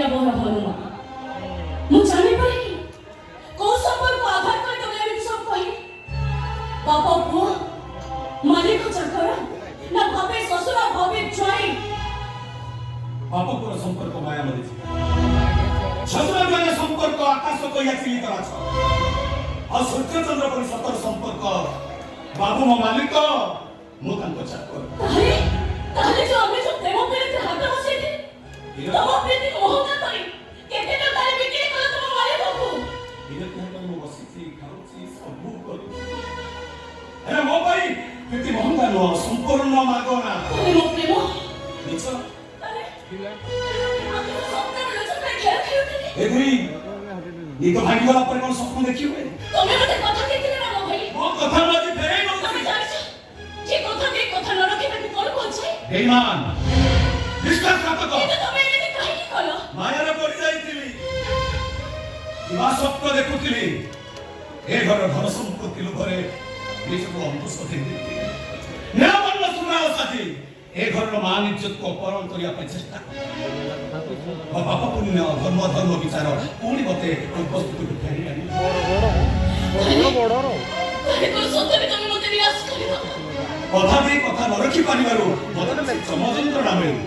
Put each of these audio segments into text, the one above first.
କହିଲା ମୋର ହନୁମାନ ମୁଁ ଜାଣିପାରିନି କୋଉ ସମ୍ପର୍କ ଆଘାତ କରି ତମେ ଏମିତି ସବୁ କହିଲେ। ବାପ ପୁଅ ମାଲିକ ଚାକର ନା ଭାବେ ଶ୍ୱଶୁର ଭାବେ ଜ୍ୱାଇଁ। ବାପ ପୁଅର ସମ୍ପର୍କ ମାୟା ମରିଛି। ଶ୍ୱଶୁର ଜ୍ୱାଇଁ ସମ୍ପର୍କ ଆକାଶ କହିଆ ଚିଲିକା ମାଛ। ଆଉ ସୂର୍ଯ୍ୟ ଚନ୍ଦ୍ର ପରି ସତର ସମ୍ପର୍କ ବାବୁ ମୋ ମାଲିକ ମୁଁ ତାଙ୍କ ଚାକର। ତାହେଲେ ଯୋଉ ଆମେ ଯୋଉ ପ୍ରେମ ପ୍ରୀତି ହାତ ବସେଇଥିଲେ ତମ ପ୍ରୀତି ମହଙ୍ଗା କରି କେତେ ଟଙ୍କାରେ ବିକ୍ରି କଲ ତମ ମାଲିକକୁ। ବିରକ୍ତି ହାତରେ ମୁଁ ବସିଛି ଖାଉଛି ସବୁ କରୁଛି। ହେଲେ ମୋ ପାଇଁ ପ୍ରୀତି ମହଙ୍ଗା ନୁହଁ ସମ୍ପୂର୍ଣ୍ଣ ମାଗଣା। ମୋ ପ୍ରେମ ମିଛ ନିଦ ଭାଙ୍ଗିଗଲା ପରେ କଣ ସ୍ୱପ୍ନ ଦେଖିବେ? ତମେ ମତେ କଥା ଦେଇଥିଲେ ନା ମୋ ଭାଇ? ମୋ କଥା ମୁଁ ଆଜି ଫେରେଇ ନଉଛି। ତମେ ଜାଣିଛ ଯେ କଥା ଦେଇ କଥା ନ ରଖିବାକୁ କଣ କହୁଛି? ବେଇମାନ ବିଶ୍ୱାସଘାତକ। କିନ୍ତୁ ତମେ ଏମିତି କାହିଁକି କଲ? ମାୟାରେ ପଡି ଯାଇଥିଲି। କିବା ସ୍ୱପ୍ନ ଦେଖୁଥିଲି ଏ ଘର ଧନ ସମ୍ପତ୍ତି ଲୋଭରେ ନିଜକୁ ଅଙ୍କୁଶ ଦେଇଥିଲି। ନିରାମନ୍ନ ସୁନାଳ ସାଥୀ ଏ ଘରର ମାନ ଇଜ୍ଜତକୁ ଅପହରଣ କରିବା ପାଇଁ ଚେଷ୍ଟା ବାପ ପୁଣ୍ୟ ଧର୍ମ ଧର୍ମ ବିଚାର ପୁଣି ମତେ ଉପସ୍ଥିତିକୁ ଫେରି ଆଣିଲେ। କଥା ଦେଇ କଥା ନ ରଖି ପାରିବାରୁ ମତେ ଯମଯନ୍ତ୍ରଣା ମିଳୁ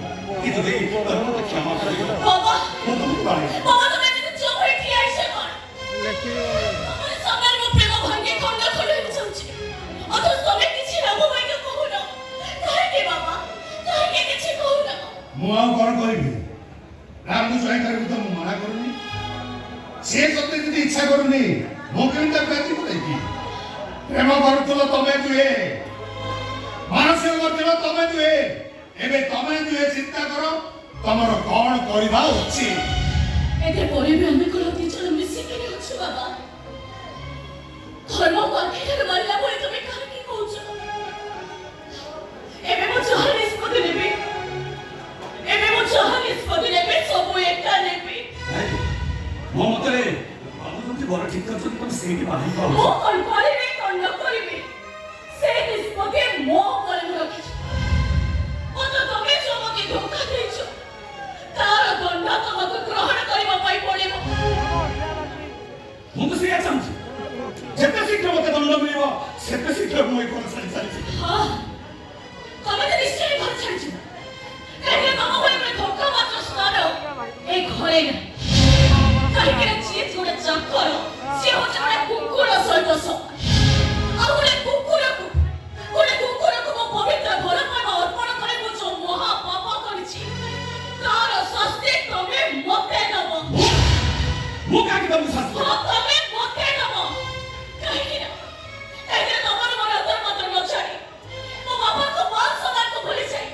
କିନ୍ତୁ ଦେଇ ମତେ କ୍ଷମା କରିବ। ମୁଁ ତୁମକୁ ପାଣି ମୁଁ ଆଉ କଣ କରିବି? ରାମକୁ ସ୍ୱାଇଁ କରିବାକୁ ତ ମୁଁ ମନା କରୁନି। ସେ ସତେ ଯଦି ଇଚ୍ଛା କରୁନି ମୁଁ କେମିତି ତାକୁ ରାଜି କରେଇବି? ପ୍ରେମ କରୁଥିଲ ତମେ ଦୁହେଁ, ମାନସିକ କରୁଥିଲ ତମେ ଦୁହେଁ। ଏବେ ତମେ ଦୁହେଁ ଚିନ୍ତା କର ତମର କଣ କରିବା ଉଚିତ। ଏଥିପରେ ବି ଆମେ କଣ ଦି ଜଣ ମିଶିକିରି ଅଛୁ ବାବା। ଧର୍ମକୁ ଆଖିରେ ମାରିଲା ଭଳି ତମେ କାହିଁକି କହୁଛ? ଏବେ ମୁଁ ଯାହା ନିଷ୍ପତ୍ତି ନେବି ସବୁ ଏକା ନେବି। ମୋ ମତରେ ବାବୁଜୀ ବଡ ଠିକ କରିଛନ୍ତି ତମେ ସେଇଠି ବାହାରିବ। ମୁଁ କଣ କରିବି କଣ ନ କରିବି ସେ ନିଷ୍ପତ୍ତି ମୋ ଉପରେ ମୁଁ ରଖିଛି। ତମେ ଯୋଉ ମତେ ଧୋକା ଦେଇଛ ତାର ଦଣ୍ଡ ତମକୁ ଗ୍ରହଣ କରିବା ପାଇଁ ପଡିବ। ମୁଁ ତ ସେଇଆ ଚାହୁଁଛି ଯେତେ ଶୀଘ୍ର ମତେ ଦଣ୍ଡ ମିଳିବ ସେତେ ଶୀଘ୍ର ମୁଁ ଏ ଘର ଛାଡ଼ି ଚାଲିଛି। ହଁ ତମେ ତ ନିଶ୍ଚୟ ଘର ଛାଡ଼ିଯିବ କାହିଁକି ତମ ଭଳି ଗୋଟେ ଧୋକା ମାତ୍ର ସ୍ଥାନ ଏ ଘରେ ନାହିଁ। କାହିଁକି ନା ଯିଏ ଗୋଟେ ଚାକର ସିଏ ହଉଛି ଗୋଟେ କୁକୁର ସହିତ ସମାନ। ଆଉ ଗୋଟେ କୁକୁରକୁ ମୁଁ ପବିତ୍ର ଘର ପାଇଁ ଅର୍ପଣ କରି ମୁଁ ଯୋଉ ମହା ପାପ କରିଛି ତାର ଶାସ୍ତି ତମେ ମତେ ଦବ। ମୁଁ କାହିଁକି ତମକୁ ଶାସ୍ତି ଦେବି? ତମେ ମତେ ଦବ। କାହିଁକି ନା ତମର ମୋର ଅନ୍ତର ମାତ୍ର ନ ଛାଡ଼ି ମୋ ବାପାଙ୍କ ମାନ ସମ୍ମାନକୁ ଭୁଲି ଯାଇ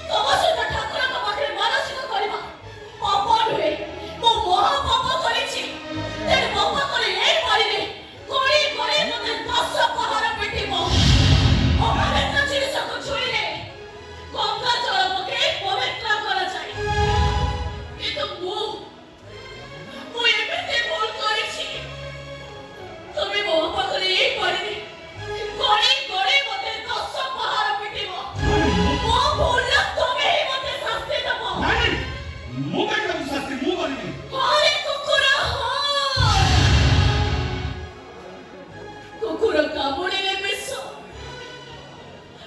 ତମ ସହିତ ଠାକୁରଙ୍କ ପାଖରେ ମାନସିକ କରିବା ପାପ ନୁହେଁ ମୁଁ ମହା ପାପ କରିଛି। ତେଣୁ ମୋ ପାଖରେ ଏଇ ମାରିଲେ ଗୋଳି ଗୋଳି ମତେ 10 ପାହାର ପିଟିବ। ଅପବିତ୍ର ଜିନିଷକୁ ଛୁଇଁଲେ ଗଙ୍ଗା ଜଳ ପକେଇ ପବିତ୍ର କରାଯାଏ। କିନ୍ତୁ ମୁଁ ଏମିତି ଭୁଲ କରିଛି ତମେ ମୋ ପାଖରେ ଏଇ ମାରିଲେ ଗୋଳି ଗୋଳି ମତେ 10 ପାହାର ପିଟିବ। ମୋ ଭୁଲ ତମେ ହିଁ ମତେ ଶାସ୍ତି ଦେବ। ମୁଁ କାହିଁକି ତମକୁ ଶାସ୍ତି ମୁଁ କରିବି? ହରେ କୁକୁର କୁକୁର କାମୁଡ଼ିଲେ ବିଷ,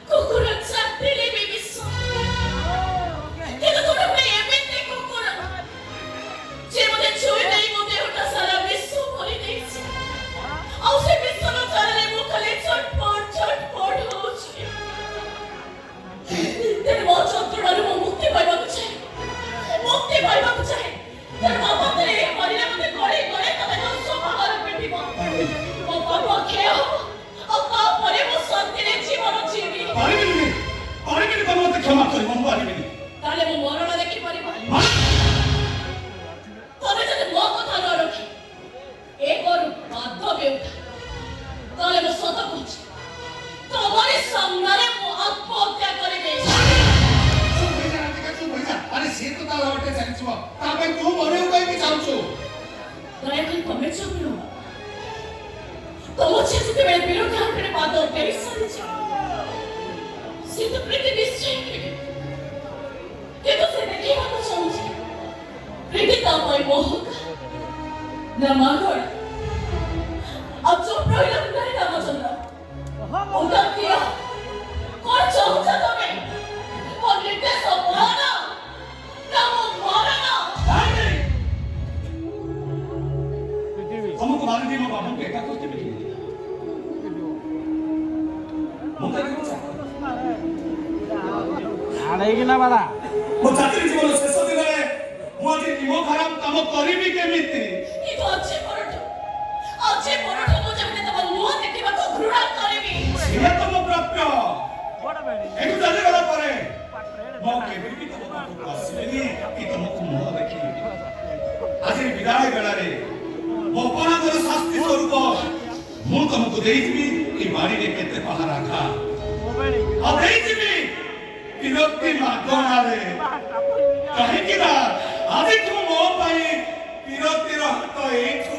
କୁକୁର ଚାଟିଲେ ବି ବିଷ। କିନ୍ତୁ ତମେ ଗୋଟେ ଏମିତି କୁକୁର ଯେ ମତେ ଛୁଇଁ ଦେଇ ମୋ ଦେହଟା ସାରା ବିଷ ଭରି ଦେଇଛି। ଆଉ ସେ ବିଷର ଜ୍ୱାଳାରେ ମୁଁ ଖାଲି ଛଟପଟ ହଉଛି। ତେଣୁ ମୋ ଯନ୍ତ୍ରଣାରୁ ମୁଁ ମୁକ୍ତି ପାଇବାକୁ ଚାହେଁ। ତେଣୁ ମୋ ପାଖରେ ଏଇ ମାରିଲେ ମତେ ଗଳି ଗଳି ତମେ 10 ପାହାର ପିଟିବ। ମୋ ପାପ କ୍ଷୟ ହବ ଆଉ ତାପରେ ମୁଁ ଶାନ୍ତିରେ ଜୀବନ ଯିବି। ପାରିବିନି ତମେ ମତେ କ୍ଷମା କରିବ। ମୁଁ ପାରିବିନି। ତାହେଲେ ମୁଁ ମରଣ ଦେଖିପାରିବ? ତମେ ଯଦି ମୋ କଥା ନ ରଖି ଏ କରୁ ବାଧ୍ୟ ବେଉଠା ତାହେଲେ ମୁଁ ସତ କହୁଛି ତମରି ସାମ୍ନାରେ ମୁଁ ଆତ୍ମହତ୍ୟା କରିଦେବି। ଆରେ ସେ ତ ତା ବାଟେ ଚାଲିଯିବ ତା ପାଇଁ ତୁ ମରିବାକୁ କାହିଁକି ଚାହୁଁଛୁ? ଦୟାକରି ତମେ ଚୁପ ରୁହ। ତମ ଝିଅ ଯେତେବେଳେ ବିରୋଧ ହାତରେ ପାଦ ଦେଇ ସାରିଛି ସେ ତ ପ୍ରୀତି ନିଶ୍ଚୟ କିନ୍ତୁ ସେ ଦେଖିବାକୁ ଚାହୁଁଛି ପ୍ରୀତି ତା समय मोह ना मागोड़ अब चुप रहिला नहीं रामचंद्र उनका किया कौन चाहता तुम्हें वो निर्देश माना ना वो मारना नहीं हमको मालूम नहीं मैं बाबू के क्या करते हैं मुझे नहीं पता ଆଡ଼େଇକିନା ବାଡ଼ା ମୋ ଚାକିରି ଜୀବନ ଶେଷ ଦିନରେ ମୁଁ ଆଜି ନିମ ଖରାପ କାମ କରିବି କେମିତି ये तो अच्छे परोठो मुझे भी तब मुंह देखने को घृणा करेगी ସିଏ ତ ମୋ ପ୍ରାପ୍ୟ ଏଠୁ ଚାଲିଗଲା ପରେ ମୁଁ କେବେ ବି ତମ ପାଖକୁ ଆସିବିନି କି ତମକୁ ମୁହଁ ଦେଖିବି ଆଜି ବିଦାୟ ବେଳାରେ ମୋ ଅପରାଧର ଶାସ୍ତି ସ୍ୱରୂପ ମୁଁ ତମକୁ ଦେଇଯିବି ଏ ବାଡ଼ିରେ କେତେ ପାହାରା ଖା ଆଉ ଦେଇଯିବି ବିରକ୍ତି ମାଗଣାରେ କାହିଁକି ନା ଆଜି ତୁ ମୋ ପାଇଁ ବିରକ୍ତିର ହାତ ଏଇଠୁ